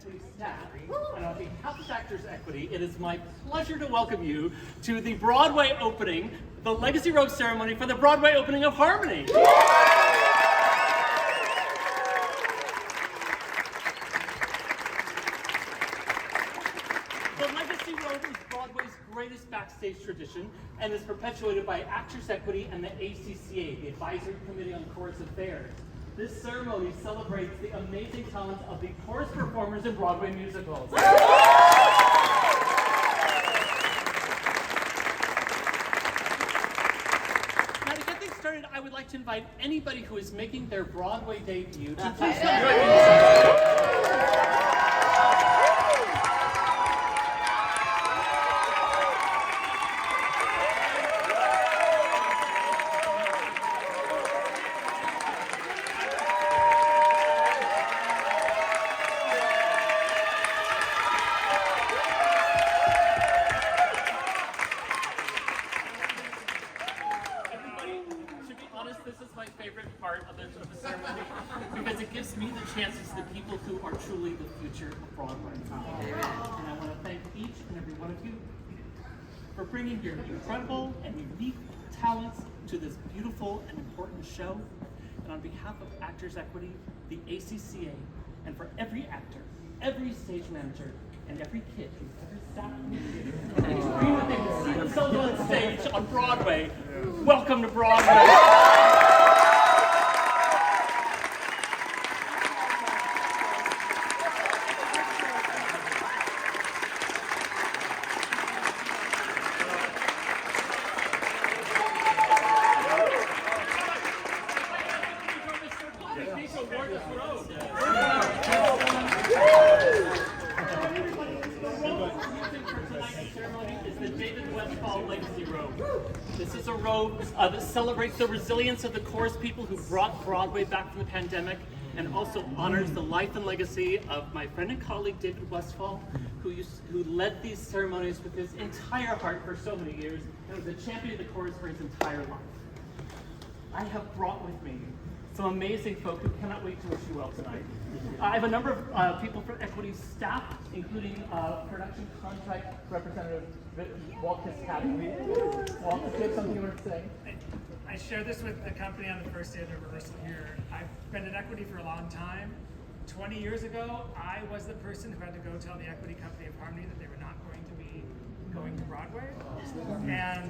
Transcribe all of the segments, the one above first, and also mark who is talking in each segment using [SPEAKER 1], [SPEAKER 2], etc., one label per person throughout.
[SPEAKER 1] Equity staff, and on behalf of Actors Equity, it is my pleasure to welcome you to the Broadway opening, the Legacy Robe ceremony for the Broadway opening of Harmony. The Legacy Robe is Broadway's greatest backstage tradition and is perpetuated by Actors Equity and the ACCA, the Advisory Committee on Chorus Affairs. This ceremony celebrates the amazing talent of the chorus performers in Broadway musicals. Now, to get things started, I would like to invite anybody who is making their Broadway debut to please come join me. This is my favorite part of the ceremony because it gives me the chance to see the people who are truly the future of Broadway. And I want to thank each and every one of you for bringing your incredible and unique talents to this beautiful and important show. And on behalf of Actors Equity, the ACCA, and for every actor, every stage manager, and every kid who's ever sat and dreamed that they could see themselves on stage on Broadway, welcome to Broadway. This is a robe that celebrates the resilience of the chorus people who brought Broadway back from the pandemic and also honors the life and legacy of my friend and colleague David Westfall, who led these ceremonies with his entire heart for so many years and was a champion of the chorus for his entire life. I have brought with me some amazing folk who cannot wait to wish you well tonight. I have a number of people from Equity staff, including production contract representative Walt Cascademy. Walt, do you have something you want to say?
[SPEAKER 2] I shared this with the company on the first day of the rehearsal here. I've been at Equity for a long time. 20 years ago, I was the person who had to go tell the Equity Company of Harmony that they were not going to be going to Broadway. And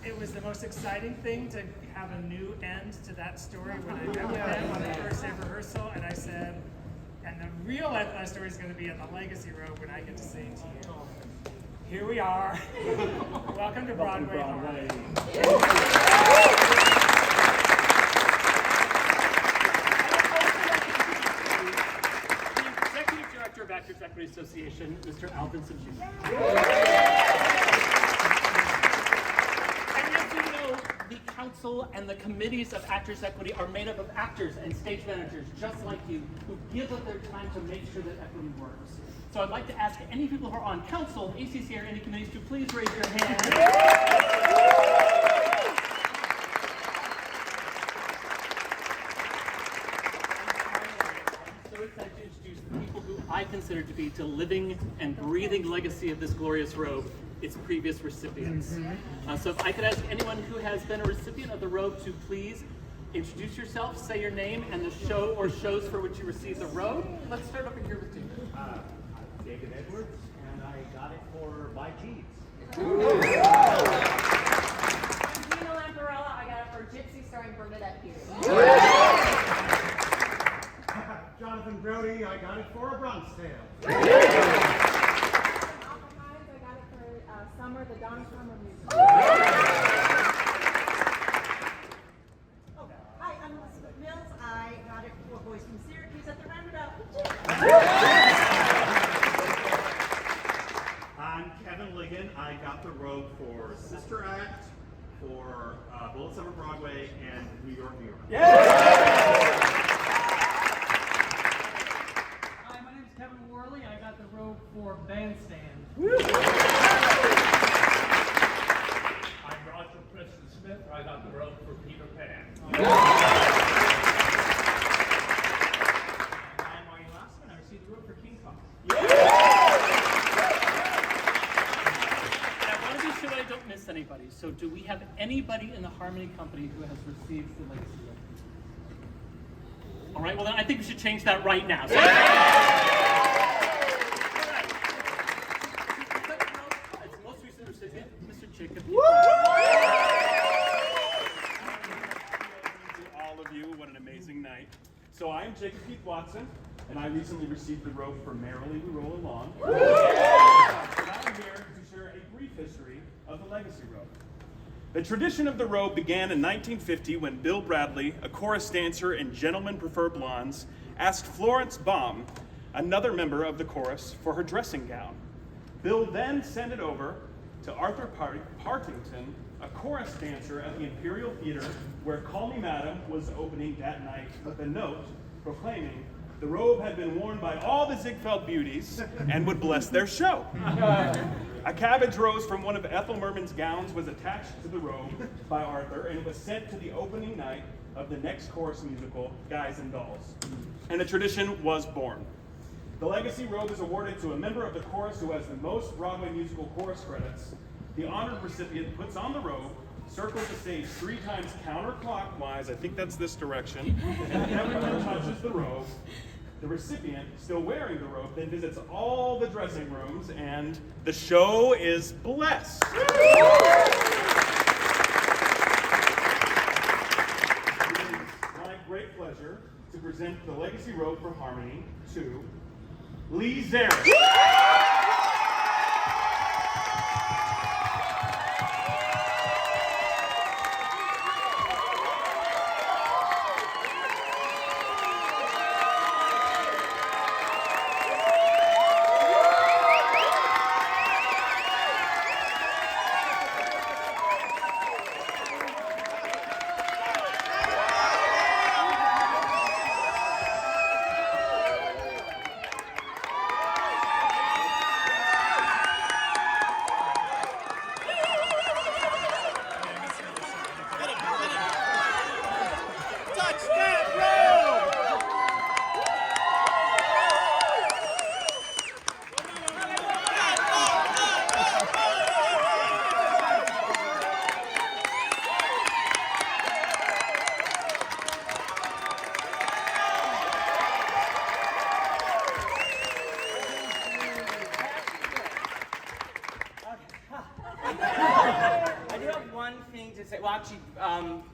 [SPEAKER 2] it was the most exciting thing to have a new end to that story when I met with them on the first day of rehearsal, and I said, and the real end of that story is going to be in the Legacy Robe when I get to sing to you. Here we are. Welcome to Broadway.
[SPEAKER 1] Executive Director of Actors Equity Association, Mr. Alvin Jr. And as you know, the council and the committees of Actors Equity are made up of actors and stage managers just like you who give up their time to make sure that equity works. So I'd like to ask any people who are on council, ACCA, or any committees to please raise your hand. I'm so excited to introduce the people who I consider to be the living and breathing legacy of this glorious robe, its previous recipients. So if I could ask anyone who has been a recipient of the robe to please introduce yourself, say your name, and the show or shows for which you received the robe. Let's start over here with David.
[SPEAKER 3] David Edwards, and I got it for My Jeans.
[SPEAKER 4] Gina Lamparella, I got it for Gypsy starring Bernadette Peters.
[SPEAKER 3] Jonathan Brody, I got it for A Bronx Tale.
[SPEAKER 4] Alpha Hines, I got it for Summer, the Donna Summer musical.
[SPEAKER 5] Hi, I'm Elizabeth Mills. I got it for Boys from Syracuse at the Roundabout.
[SPEAKER 6] I'm Kevin Ligon. I got the robe for Sister Act, for Bullets Over Broadway, and New York, New York.
[SPEAKER 7] Hi, my name is Kevin Worley. I got the robe for Bandstand.
[SPEAKER 8] I'm Roger Preston Smith. I got the robe for Peter Pan.
[SPEAKER 7] I'm Marty Lassman. I received the robe for King Kong.
[SPEAKER 1] do we have anybody in the Harmony Company who has received the legacy robe? All right, well then I think we should change that right now. So, it's the most recent recipient, Mr. Jacob.
[SPEAKER 9] All of you, what an amazing night. So I'm Jacob Keith Watson, and I recently received the robe for Merrily We Roll Along. And I'm here to share a brief history of the legacy robe. The tradition of the robe began in 1950 when Bill Bradley, a chorus dancer in Gentlemen Prefer Blondes, asked Florence Baum, another member of the chorus, for her dressing gown. Bill then sent it over to Arthur Partington, a chorus dancer at the Imperial Theater, where Call Me Madam was opening that night with a note proclaiming the robe had been worn by all the Ziegfeld beauties and would bless their show. A cabbage rose from one of Ethel Merman's gowns was attached to the robe by Arthur, and it was sent to the opening night of the next chorus musical, Guys and Dolls. And a tradition was born. The legacy robe is awarded to a member of the chorus who has the most Broadway musical chorus credits. The honored recipient puts on the robe, circles the stage 3 times counterclockwise, I think that's this direction, and everyone touches the robe. The recipient, still wearing the robe, then visits all the dressing rooms, and the show is blessed. It is my great pleasure to present the legacy robe for Harmony to Lee Zarrett.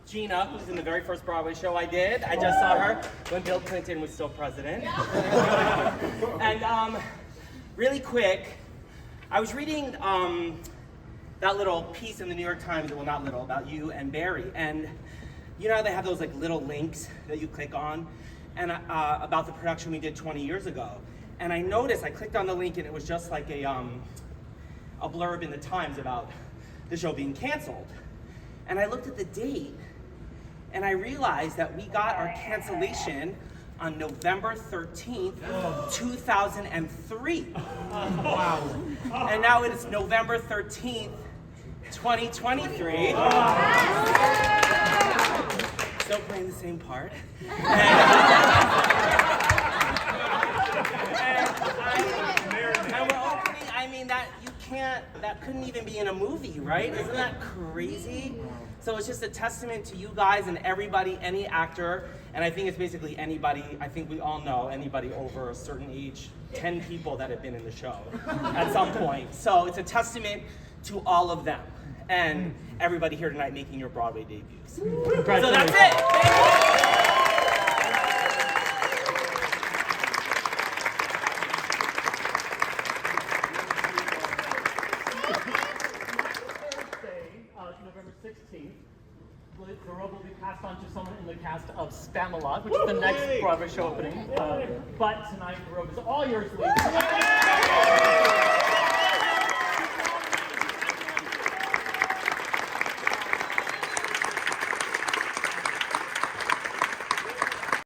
[SPEAKER 10] Gina, who's in the very first Broadway show I did. I just saw her when Bill Clinton was still president. And really quick, I was reading that little piece in the New York Times, well not little, about you and Barry. And you know how they have those like little links that you click on and about the production we did 20 years ago. And I noticed, I clicked on the link and it was just like a blurb in the Times about the show being canceled. And I looked at the date, and I realized that we got our cancellation on November 13th, 2003. Wow. And now it is November 13th, 2023. Still playing the same part. And we're opening, I mean, that couldn't even be in a movie, right? Isn't that crazy? So it's just a testament to you guys and everybody, any actor, and I think it's basically anybody, I think we all know anybody over a certain age, 10 people that have been in the show at some point. So it's a testament to all of them and everybody here tonight making your Broadway debuts. So that's it.
[SPEAKER 1] November 16th, the robe will be passed on to someone in the cast of Spamalot, which is the next Broadway show opening. But tonight, the robe is all yours, Lee.